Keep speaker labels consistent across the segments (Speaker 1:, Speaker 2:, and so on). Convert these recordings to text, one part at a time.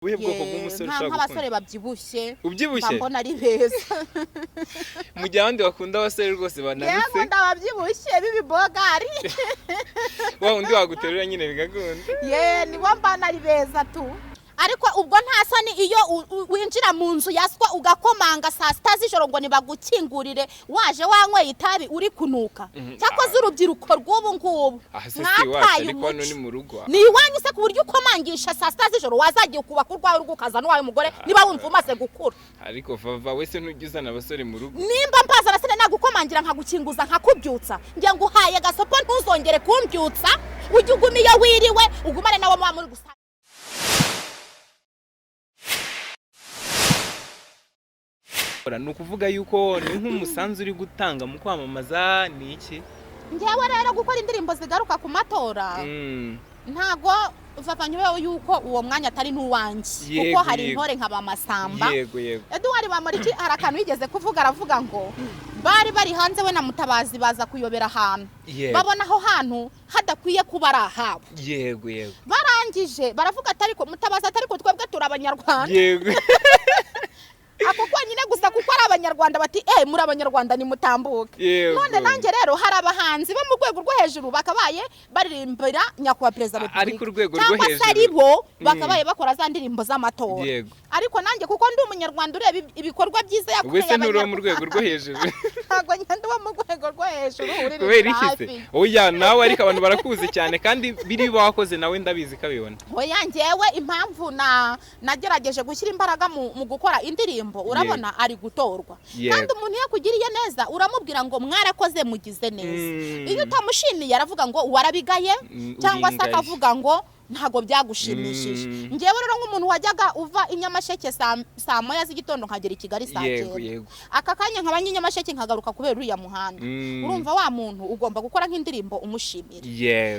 Speaker 1: Ubuhe bwoko bw'umusore ushaka gukunda?
Speaker 2: Nk'abasore babyibushye.
Speaker 1: Ubyibushye?
Speaker 2: Mbona ari beza.
Speaker 1: Mu gihe abandi bakunda abasore rwose bananutse.
Speaker 2: Yego ndababyibushye bibibogari.
Speaker 1: Wa undi waguterura nyine bigakunda.
Speaker 2: Nibo mbana ari beza tu. Ariko ubwo nta soni iyo winjira mu nzu yaswa ugakomanga saa sita z'ijoro ngo nibagukingurire waje wanyweye itabi uri kunuka. Cyakoze urubyiruko rw'ubu ngubu.
Speaker 1: Mwataye umuco. Ni mu rugo.
Speaker 2: Ni iwanyu se ku buryo ukomangisha saa sita z'ijoro wazagiye kubaka urwawe rw'ukaza n'uwawe mugore niba wumva umaze gukura.
Speaker 1: Ariko vava wese ntugizana abasore mu rugo.
Speaker 2: Nimba mpaza arasene nagukomangira nkagukinguza nkakubyutsa. Ngiye nguhaye gasopo ntuzongere kumbyutsa. Ujye ugumiye wiriwe ugumane nawe muba muri gusa.
Speaker 1: Nukuvuga yuko ni nk'umusanzu uri gutanga mu kwamamaza ni iki?
Speaker 2: Ngewe rero gukora indirimbo zigaruka ku matora. Ntago ufatanywe yuko uwo mwanya atari n'uwanjye kuko hari intore nk'abamasamba. Edouard Bamoriki harakantu yigeze kuvuga aravuga ngo bari hanze we na Mutabazi baza kuyobera ahantu. Babona aho hantu hadakwiye kuba ari ahabo. Barangije baravuga atari ko Mutabazi atari ko twebwe turabanyarwanda. Ako kwa nyine gusa kuko ari abanyarwanda bati muri abanyarwanda ni mutambuke. None nanjye rero hari abahanzi bo mu rwego rwo hejuru bakabaye baririmbira nyakubahwa perezida wa Repubulika.
Speaker 1: Ariko urwego rwo hejuru.
Speaker 2: Cyangwa ari bo bakabaye bakora za ndirimbo z'amatora. Ariko nanjye kuko ndi umunyarwanda ureba ibikorwa byiza yakoreye
Speaker 1: abanyarwanda. Wese nturi mu rwego rwo hejuru.
Speaker 2: Ntago nyandi wo mu rwego rwo hejuru uri hafi.
Speaker 1: Oya nawe ariko abantu barakuzi cyane kandi biri bakoze nawe ndabizi kabibona.
Speaker 2: Oya ngewe impamvu nagerageje gushyira imbaraga mu gukora indirimbo urabona ari gutorwa. Kandi umuntu yakugiriye neza uramubwira ngo mwarakoze mugize neza. Iyo utamushimiye aravuga ngo warabigaye cyangwa se akavuga ngo ntago byagushimishije. Ngewe rero nk'umuntu wajyaga uva inyamasheke saa moya z'igitondo nkagera i Kigali saa 7. Aka kanya nkaba nyamasheke nkagaruka kubera uriya muhanda. Urumva wa muntu ugomba gukora nk'indirimbo umushimira.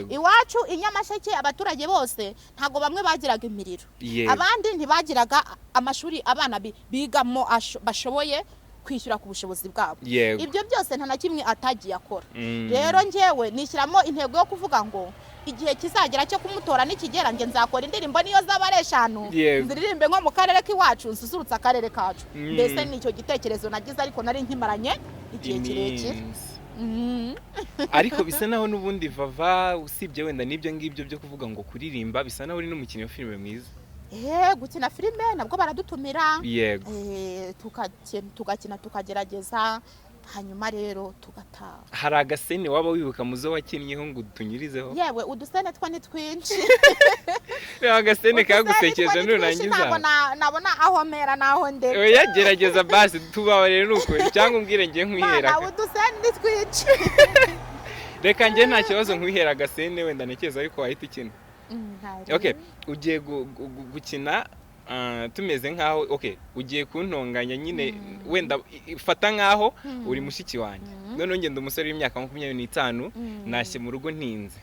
Speaker 2: Iwacu inyamasheke abaturage bose ntago bamwe bagiraga imiriro. Abandi ntibagiraga amashuri abana bigamo bashoboye kwishyura ku bushobozi bwabo. Ibyo byose nta na kimwe atagiye akora. Rero ngewe nishyiramo intego yo kuvuga ngo igihe kizagera cyo kumutora nikigera nge nzakora indirimbo niyo z'abare 5 ndiririmbe nko mu karere k'iwacu nsusurutsa akarere kacu. Mbese nicyo gitekerezo nagize ariko nari nkimaranye igihe kirekire.
Speaker 1: Ariko bisa naho nubundi vava usibye wenda nibyo ngibyo byo kuvuga ngo kuririmba bisa naho uri n'umukinnyi wa filime mwiza.
Speaker 2: Gukina filime nabwo baradutumira. Tugakina tukagerageza hanyuma rero tugataha.
Speaker 1: Hari agasene waba wibuka muzo wakinnyeho ngo tunyirizeho?
Speaker 2: Yewe udusene twa ni twinshi.
Speaker 1: Agasene kagusekeje nurangiza.
Speaker 2: Nabona aho mera naho ndebe.
Speaker 1: Oya gerageza basi tubaho rero nuko cyangwa umbwire ngiye nkwihera.
Speaker 2: Nawe udusene ni twinshi.
Speaker 1: Reka ngiye nta kibazo nkwihera agasene wenda nekeza ariko wahita ikina. Ugiye gukina tumeze nkaho ugiye kuntonganya nyine wenda fata nkaho uri mushiki wanjye. None ngende umusore w'imyaka 25 nashye mu rugo ntinze.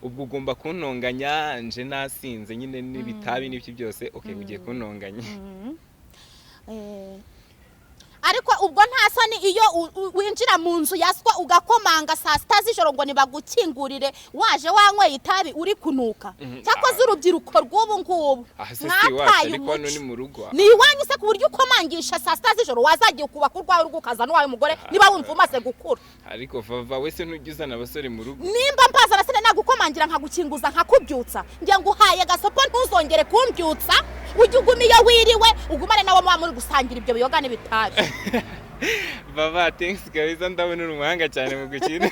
Speaker 1: Ubwo ugomba kuntonganya nje nasinze nyine n'ibitabi n'ibyo byose ugiye kuntonganya.
Speaker 2: Ariko ubwo nta soni iyo winjira mu nzu yaswa ugakomanga saa sita z'ijoro ngo nibagukingurire waje wanyweye itabi uri kunuka. Cyakoze urubyiruko rw'ubu ngubu.
Speaker 1: Mwataye umuco.
Speaker 2: Ni iwanyu se ku buryo ukomangisha saa sita z'ijoro wazagiye kubaka urwawe rw'ukaza n'uwawe mugore niba wumva umaze gukura.
Speaker 1: Ariko vava wese ntugizana abasore mu rugo.
Speaker 2: Nimba mpaza arasene nagukomangira nkagukinguza nkakubyutsa. Ngiye nguhaye gasopo ntuzongere kumbyutsa. Ujye ugumiye wiriwe ugumane nawe muba muri gusangira ibyo biyoga n'ibitabi.
Speaker 1: Vava thanks gabiza ndabona umuhanga cyane mu gukina.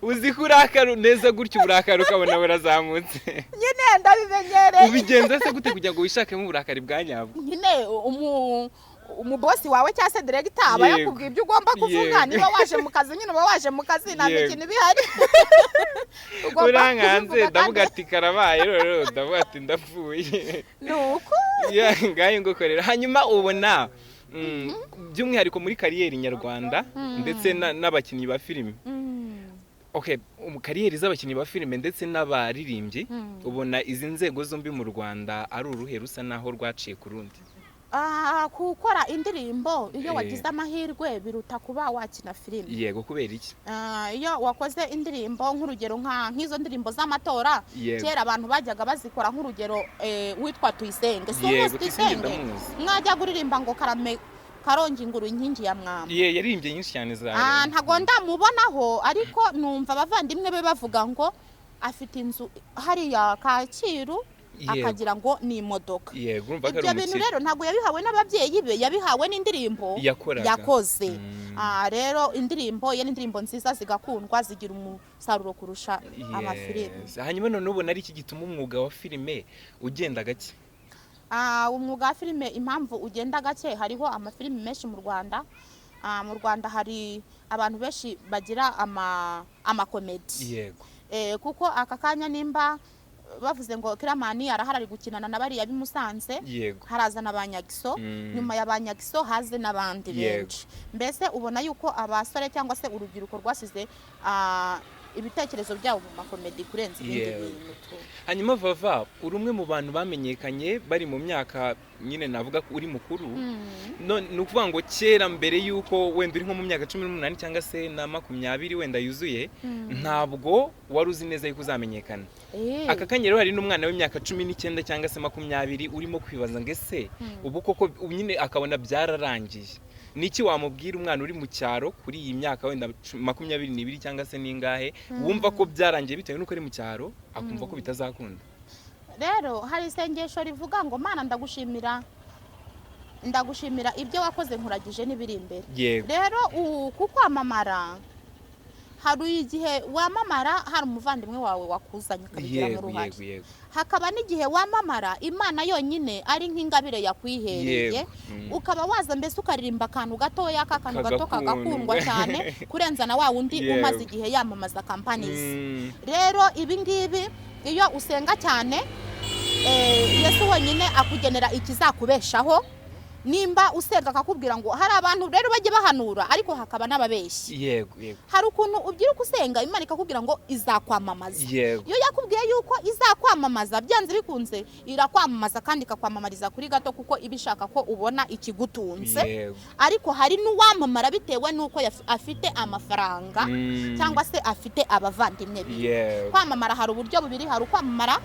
Speaker 1: Uzi kurakaru neza gutyo uburakari ukabona burazamutse.
Speaker 2: Nyine ndabimenyereye.
Speaker 1: Ubigenza se gute kugira ngo wishakemo uburakari bwa nyabwo?
Speaker 2: Nyine umubosi wawe cyangwa se director aba yakubwiye ibyo ugomba kuvuga niba waje mu kazi nyine uba waje mu kazi nta kintu bihari.
Speaker 1: Uranganze ndavuga ati karabaye rero ndavuga ati ndapfuye.
Speaker 2: Nuko
Speaker 1: ngaye ngokorera hanyuma ubona by'umwihariko muri kariyeri nyarwanda ndetse n'abakinnyi ba filime. Kariyeri z'abakinnyi ba filime ndetse n'abaririmbyi ubona izi nzego zombi mu Rwanda ari uruhe rusa naho rwaciye ku rundi?
Speaker 2: gukora indirimbo iyo wagize amahirwe biruta kuba wakina filime.
Speaker 1: Yego, kubera iki?
Speaker 2: Iyo wakoze indirimbo nk'urugero nk'izo ndirimbo z'amatora, kera abantu bajyaga bazikora nk'urugero witwa Tuyisenge.
Speaker 1: Yego, Tuyisenge
Speaker 2: mwajya kuririmba ngo karame karongi nguru inkingi ya mwamba.
Speaker 1: Yaririmbye nyinshi cyane za
Speaker 2: ntago ndamubonaho, ariko numva abavandimwe be bavuga ngo afite inzu hariya Kacyiru akagira ngo ni imodoka. Ibyo bintu rero ntabwo yabihawe n'ababyeyi be, yabihawe n'indirimbo yakoze. Rero indirimbo ye n'indirimbo nziza zigakundwa, zigira umusaruro kurusha amafilime.
Speaker 1: Hanyuma none ubona ari iki gituma umwuga wa filime ugenda gake?
Speaker 2: Umwuga wa filime impamvu ugenda gake, hariho amafilime menshi mu Rwanda. Mu Rwanda hari abantu benshi bagira amakomedi.
Speaker 1: Yego.
Speaker 2: Kuko aka kanya nimba bavuze ngo Kiramani arahari gukinana na bariya bimusanze, haraza n'abanyagiso, nyuma y'abanyagiso haze n'abandi benshi. Mbese ubona yuko abasore cyangwa se urubyiruko rwasize ibitekerezo byabo mu makomedi kurenza ibindi bintu.
Speaker 1: Hanyuma Vava, uri umwe mu bantu bamenyekanye bari mu myaka nyine navuga ko uri mukuru. Ni ukuvuga ngo kera mbere yuko wenda uri nko mu myaka 18 cyangwa se na 20 wenda yuzuye, ntabwo wari uzi neza yuko uzamenyekana. Aka kanya rero hari n'umwana w'imyaka 19 cyangwa se 20 urimo kwibaza ngo ese ubu koko nyine akabona byararangiye. Niki wamubwira umwana uri mu cyaro kuri iyi myaka wenda 22 cyangwa se ningahe wumva ko byarangiye bitewe nuko ari mu cyaro akumva ko bitazakunda?
Speaker 2: Rero hari isengesho rivuga ngo Mana ndagushimira ibyo wakoze nkuragije n'ibiri imbere. Rero kukwamamara, hari igihe wamamara hari umuvandimwe wawe wakuzanye ukabigiramo uruhare, hakaba n'igihe wamamara Imana yonyine ari nk'ingabire yakwihereye, ukaba waza mbese ukaririmba akantu gatoya, akantu gato kagakundwa cyane kurenza na wa wundi umaze igihe yamamaza companies. Rero ibi ngibi iyo usenga cyane, Yesu wenyine akugenera ikizakubeshaho. Nimba usenga akakubwira ngo hari abantu rero bajye bahanura ariko hakaba n'ababeshyi. Hari ukuntu ubyira usenga Imana ikakubwira ngo izakwamamaza. Iyo yakubwiye yuko izakwamamaza byanze bikunze irakwamamaza kandi ikakwamamariza kuri gato kuko ibishaka ko ubona ikigutunze. Ariko hari n'uwamamara bitewe nuko afite amafaranga cyangwa se afite abavandimwe be. Kwamamara hari uburyo bubiri, hari ukwamamara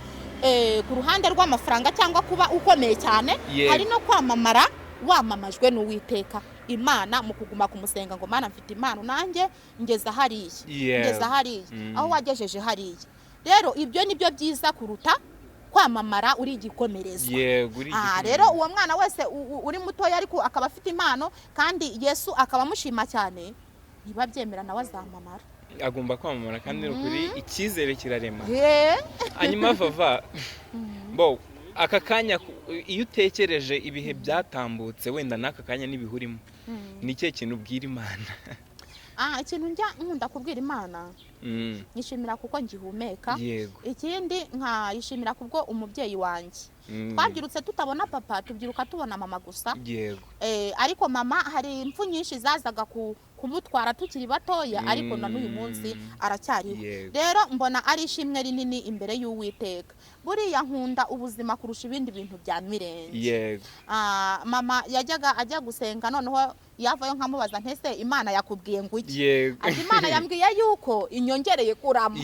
Speaker 2: ku ruhande rw'amafaranga cyangwa kuba ukomeye cyane, hari no kwamamara wamamajwe n'Uwiteka Imana mu kuguma kumusenga ngo Mana mfite impano nanjye ngeza hariya, aho wagejeje hariya. Rero ibyo nibyo byiza kuruta kwamamara uri igikomerezwa. Rero uwo mwana wese uri mutoya ariko akaba afite impano kandi Yesu akaba amushima cyane, niba byemera nawe azamamara.
Speaker 1: Agomba kwamamara kandi ukuri icyizere kirarema. Hanyuma Vava, aka kanya iyo utekereje ibihe byatambutse wenda n'aka kanya n'ibihurimo, ni cyo kintu ubwira Imana?
Speaker 2: Ikintu njya nkunda kubwira Imana, nishimira kuko ngihumeka. Ikindi nkayishimira kubwo umubyeyi wanjye. Twabyirutse tutabona papa, tubyiruka tubona mama gusa. Ariko mama hari impfu nyinshi zazaga kumutwara tukiri batoya, ariko na n'uyu munsi aracyariho. Rero mbona ari ishimwe rinini imbere y'Uwiteka. Buriya nkunda ubuzima kurusha ibindi bintu bya mirenge. Mama yajyaga ajya gusenga, noneho yavayo nkamubaza ntese Imana yakubwiye ngo iki? Ati Imana yambwiye yuko inyongereye kurama.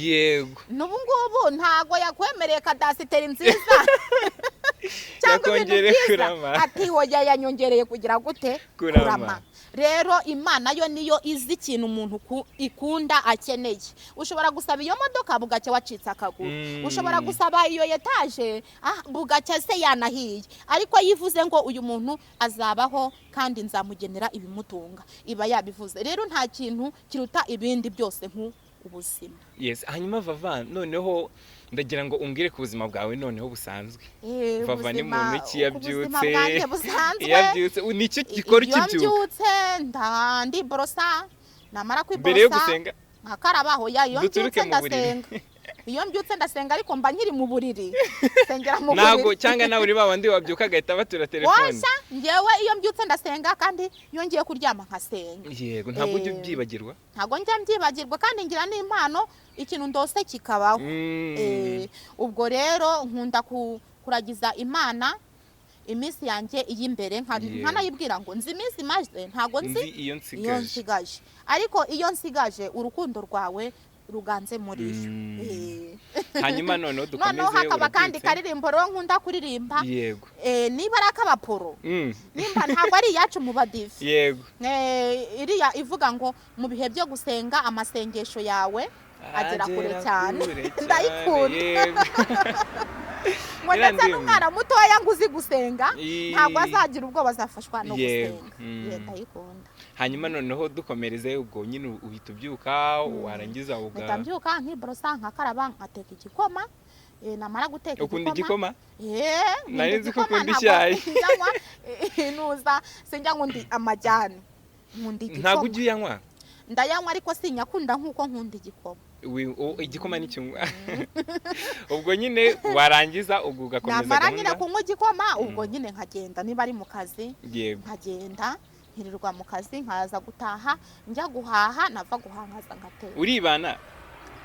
Speaker 2: N'ubu ngubu ntago yakwemereye kadasiteri nziza cyangwa ibintu byiza, ati woya yanyongereye kugira gute? Kurama. Rero Imana yo niyo izi ikintu umuntu ikunda akeneye. Ushobora gusaba iyo modoka bugacya wacitse akaguru, ushobora gusaba iyo etaje bugacya se yanahiye, ariko yivuze ngo uyu muntu azabaho kandi nzamugenera ibimutunga, iba yabivuze. Rero nta kintu kiruta ibindi byose ubuzima.
Speaker 1: Hanyuma Vava, noneho ndagira ngo umbwire ku buzima bwawe noneho busanzwe. Vava ni muntu ki yabyutse nicyo gikora ikibyuka? Iyo mbyutse ndiborosa, namara kwiborosa mbere yo gusenga nkakarabaho, iyo mbyutse ndasenga. Iyo mbyutse ndasenga ariko mba nkiri mu buriri, sengera mu buriri. Nago cyangwa nawe uri babandi wabyuka agahita batura telefone? Ngewe iyo mbyutse ndasenga kandi iyo ngiye kuryama nkasenga. Ntabwo ujya ubyibagirwa? Ntabwo njya mbyibagirwa kandi ngira n'impano ikintu ndose kikabaho. Ubwo rero nkunda kuragiza Imana
Speaker 2: iminsi yanjye iy'imbere nkanayibwira ngo nzi iminsi maze ntago nzi
Speaker 1: iyo
Speaker 2: nsigaje, ariko iyo nsigaje urukundo rwawe ruganze muri yo.
Speaker 1: Hanyuma noneho dukomeze.
Speaker 2: Noneho hakaba kandi karirimbo rero nkunda kuririmba.
Speaker 1: Yego.
Speaker 2: Niba ari ak'abaporo nimba ntabwo ari iyacu mu badive.
Speaker 1: Yego.
Speaker 2: Iriya ivuga ngo mu bihe byo gusenga amasengesho yawe agera kure cyane. Ndayikunda. Ngo ndetse n'umwana mutoya ngo uzi gusenga ntabwo azagira ubwoba azafashwa no gusenga. Ndayikunda.
Speaker 1: Hanyuma noneho dukomereze ubwo nyine uhita ubyuka warangiza
Speaker 2: mbyuka nkiborosa nkakaraba nkateka igikoma. Namara guteka igikoma.
Speaker 1: Ukunda igikoma? Nari nzi ko ukunda icyayi.
Speaker 2: Nuza sinjya ngundi amajyane. Nkunda igikoma.
Speaker 1: Ntabwo ujya uyanywa?
Speaker 2: Ndayanywa ariko sinyakunda nkuko nkunda igikoma.
Speaker 1: Igikoma ni cyumwa. Ubwo nyine warangiza ubwo ugakomeza gahunda.
Speaker 2: Namara nyine kunywa igikoma ubwo nyine nkagenda niba ari mu kazi. Nkagenda nkirirwa mu kazi nkaza gutaha njya guhaha nava guhaha nkaza ngateka.
Speaker 1: Uribana?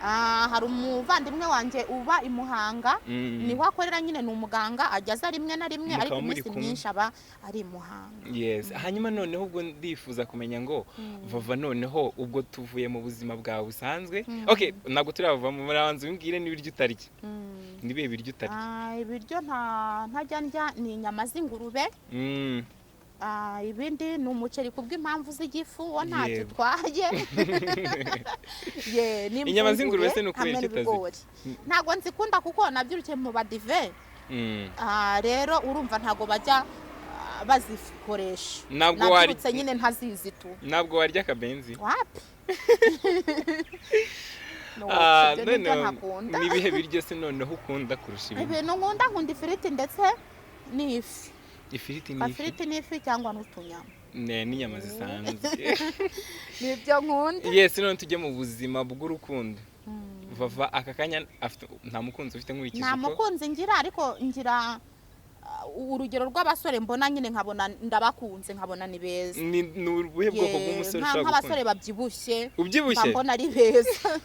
Speaker 2: Hari umuvandimwe wanjye uba i Muhanga niho akorera nyine ni umuganga ajyaza rimwe na rimwe ariko iminsi myinshi aba ari i Muhanga.
Speaker 1: Yes. Hanyuma noneho ubwo ndifuza kumenya ngo vava noneho ubwo tuvuye mu buzima bwawe busanzwe. Okay, ntabwo turava mu muranzi umbwire n'ibiryo utarya. Nibihe biryo utarya?
Speaker 2: Ibiryo ntajya ndya ni inyama z'ingurube. Ibindi ni umuceri kubw'impamvu z'igifu wo ntacyo twaye.
Speaker 1: Inyama z'ingurube se n'ukubera kitazi.
Speaker 2: Ntabwo nzikunda kuko nabyirukiye mu badive. Rero urumva ntago bajya bazikoresha. Nabyirutse nyine ntazizi tu.
Speaker 1: Ntabwo warya akabenzi?
Speaker 2: Wapi?
Speaker 1: Nibihe biryo se noneho ukunda kurusha ibindi?
Speaker 2: Ibintu nkunda ifiriti ndetse n'ifi.
Speaker 1: Ifiriti
Speaker 2: n'ifi cyangwa n'utunyama.
Speaker 1: N'inyama zisanzwe.
Speaker 2: Nibyo nkunda.
Speaker 1: Yes, none tujye mu buzima bw'urukundo. Vava aka kanya nta mukunzi ufite nk'urikizo ko?
Speaker 2: Nta mukunzi ngira ariko ngira urugero rw'abasore mbona nyine nkabona ndabakunze nkabona ni beza.
Speaker 1: Ni ubuhe bwoko bw'umusore ushaka gukunda?
Speaker 2: Nk'abasore babyibushye.
Speaker 1: Ubyibushye?
Speaker 2: Mbona ari beza.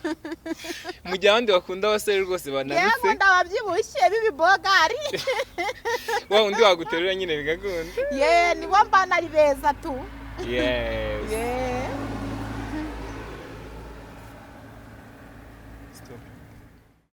Speaker 1: Mu gihe abandi bakunda abasore rwose bananutse.
Speaker 2: Yego ndababyibushye b'ibibogari.
Speaker 1: Wa undi waguterura nyine bigakunda.
Speaker 2: Nibo mbana ari beza tu.
Speaker 1: Yes.